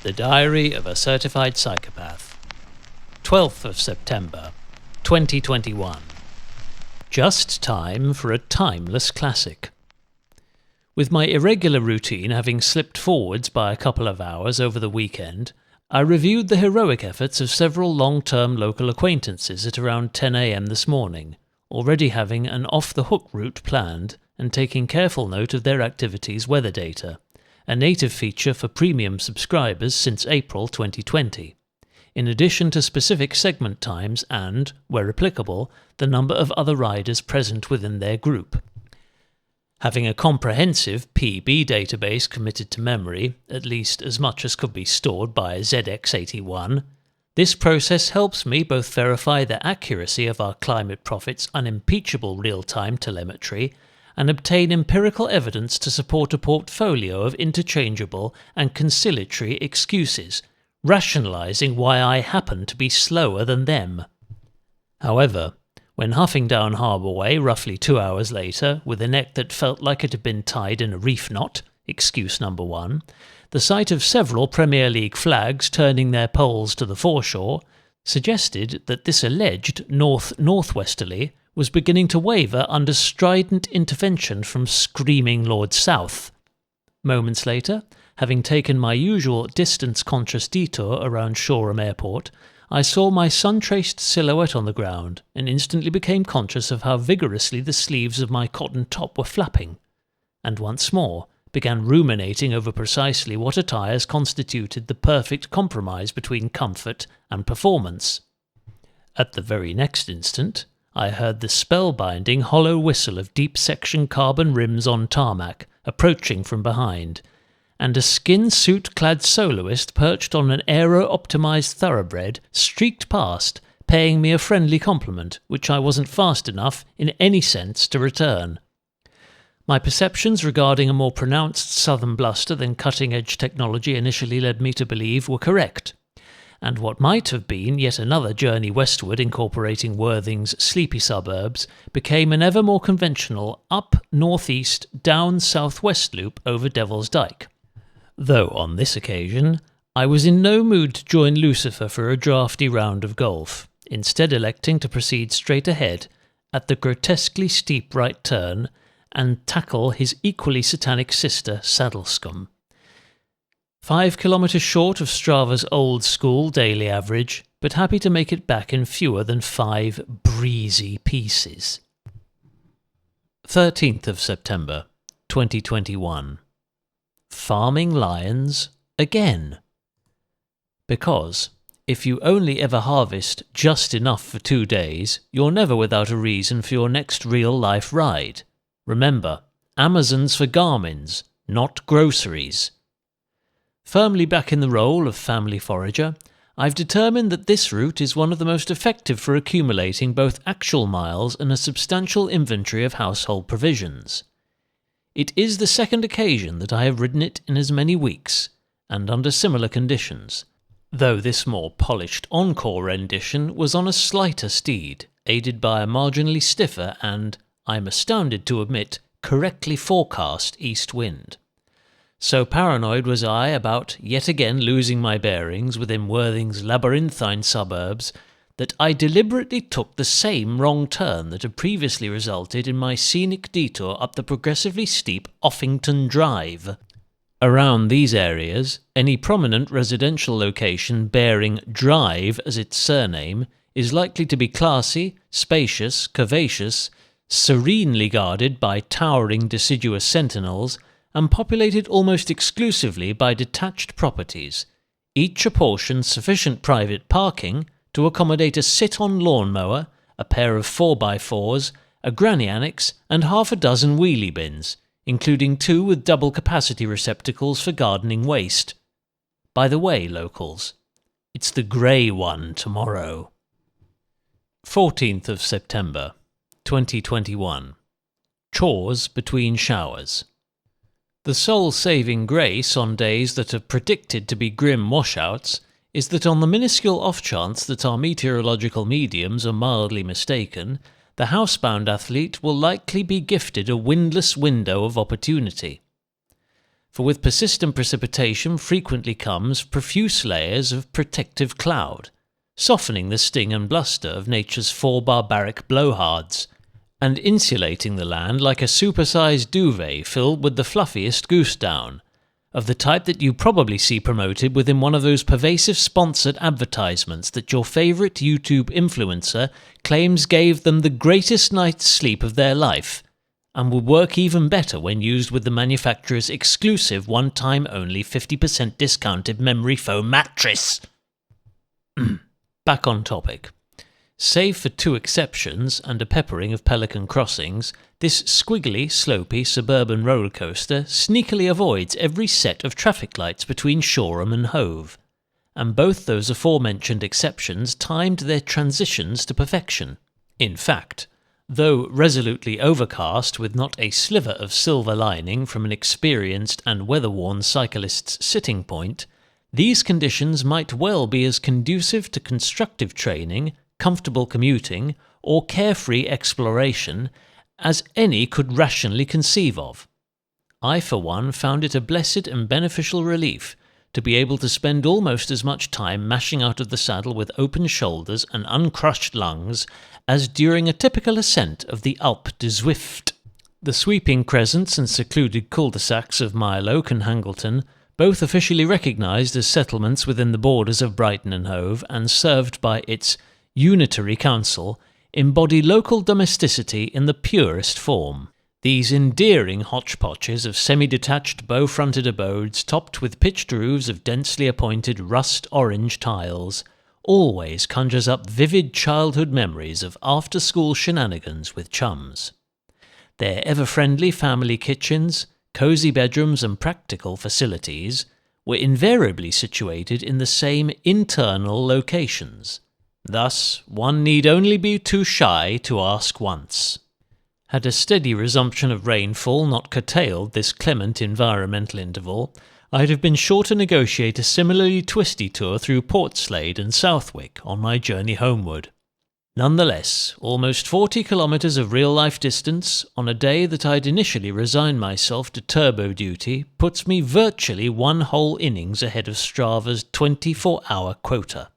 The Diary of a Certified Psychopath. 12th of September, 2021. Just time for a timeless classic. With my irregular routine having slipped forwards by a couple of hours over the weekend, I reviewed the heroic efforts of several long-term local acquaintances at around 10 a.m. this morning, already having an off-the-hook route planned and taking careful note of their activities' weather data, a native feature for premium subscribers since April 2020, in addition to specific segment times and, where applicable, the number of other riders present within their group. Having a comprehensive PB database committed to memory, at least as much as could be stored by ZX81, this process helps me both verify the accuracy of our Climate Prophet's unimpeachable real-time telemetry and obtain empirical evidence to support a portfolio of interchangeable and conciliatory excuses, rationalising why I happen to be slower than them. However, when huffing down Harbour Way roughly 2 hours later, with a neck that felt like it had been tied in a reef knot, excuse number one, the sight of several Premier League flags turning their poles to the foreshore suggested that this alleged north-northwesterly was beginning to waver under strident intervention from screaming Lord South. Moments later, having taken my usual distance-conscious detour around Shoreham Airport, I saw my sun-traced silhouette on the ground and instantly became conscious of how vigorously the sleeves of my cotton top were flapping, and once more began ruminating over precisely what attires constituted the perfect compromise between comfort and performance. At the very next instant, I heard the spellbinding hollow whistle of deep-section carbon rims on tarmac approaching from behind, and a skin-suit-clad soloist perched on an aero-optimised thoroughbred streaked past, paying me a friendly compliment, which I wasn't fast enough, in any sense, to return. My perceptions regarding a more pronounced southern bluster than cutting-edge technology initially led me to believe were correct, and what might have been yet another journey westward incorporating Worthing's sleepy suburbs became an ever more conventional up-northeast, down-southwest loop over Devil's Dyke. Though on this occasion, I was in no mood to join Lucifer for a draughty round of golf, instead electing to proceed straight ahead at the grotesquely steep right turn and tackle his equally satanic sister Saddlescombe. 5 kilometres short of Strava's old-school daily average, but happy to make it back in fewer than 5 breezy pieces. 13th of September, 2021. Farming Lyons again. Because, if you only ever harvest just enough for 2 days, you're never without a reason for your next real-life ride. Remember, Amazon's for Garmins, not groceries. Firmly back in the role of family forager, I've determined that this route is one of the most effective for accumulating both actual miles and a substantial inventory of household provisions. It is the second occasion that I have ridden it in as many weeks, and under similar conditions, though this more polished encore rendition was on a slighter steed, aided by a marginally stiffer and, I'm astounded to admit, correctly forecast east wind. So paranoid was I about yet again losing my bearings within Worthing's labyrinthine suburbs that I deliberately took the same wrong turn that had previously resulted in my scenic detour up the progressively steep Offington Drive. Around these areas, any prominent residential location bearing Drive as its surname is likely to be classy, spacious, curvaceous, serenely guarded by towering deciduous sentinels, and populated almost exclusively by detached properties, each apportioned sufficient private parking to accommodate a sit-on lawnmower, a pair of 4x4s, a granny annex, and half a dozen wheelie bins, including 2 with double capacity receptacles for gardening waste. By the way, locals, it's the grey one tomorrow. 14th of September, 2021. Chores between showers. The sole saving grace on days that are predicted to be grim washouts is that on the minuscule off-chance that our meteorological mediums are mildly mistaken, the housebound athlete will likely be gifted a windless window of opportunity. for with persistent precipitation frequently comes profuse layers of protective cloud, softening the sting and bluster of nature's four barbaric blowhards, and insulating the land like a supersized duvet filled with the fluffiest goose down, of the type that you probably see promoted within one of those pervasive sponsored advertisements that your favourite YouTube influencer claims gave them the greatest night's sleep of their life, and would work even better when used with the manufacturer's exclusive one-time only 50% discounted memory foam mattress. Back on topic. Save for two exceptions and a peppering of pelican crossings, this squiggly, slopey suburban roller coaster sneakily avoids every set of traffic lights between Shoreham and Hove, and both those aforementioned exceptions timed their transitions to perfection. In fact, though resolutely overcast with not a sliver of silver lining from an experienced and weather-worn cyclist's sitting point, these conditions might well be as conducive to constructive training, comfortable commuting, or carefree exploration as any could rationally conceive of. I, for one, found it a blessed and beneficial relief to be able to spend almost as much time mashing out of the saddle with open shoulders and uncrushed lungs as during a typical ascent of the Alpe du Zwift. The sweeping crescents and secluded cul-de-sacs of Mile Oak and Hangleton, both officially recognised as settlements within the borders of Brighton and Hove and served by its unitary council, embody local domesticity in the purest form. These endearing hodgepodges of semi-detached bow-fronted abodes topped with pitched roofs of densely appointed rust-orange tiles always conjures up vivid childhood memories of after-school shenanigans with chums. Their ever-friendly family kitchens, cosy bedrooms and practical facilities were invariably situated in the same internal locations. Thus, one need only be too shy to ask once. Had a steady resumption of rainfall not curtailed this clement environmental interval, I'd have been sure to negotiate a similarly twisty tour through Portslade and Southwick on my journey homeward. Nonetheless, almost 40 kilometres of real-life distance on a day that I'd initially resigned myself to turbo duty puts me virtually one whole innings ahead of Strava's 24-hour quota.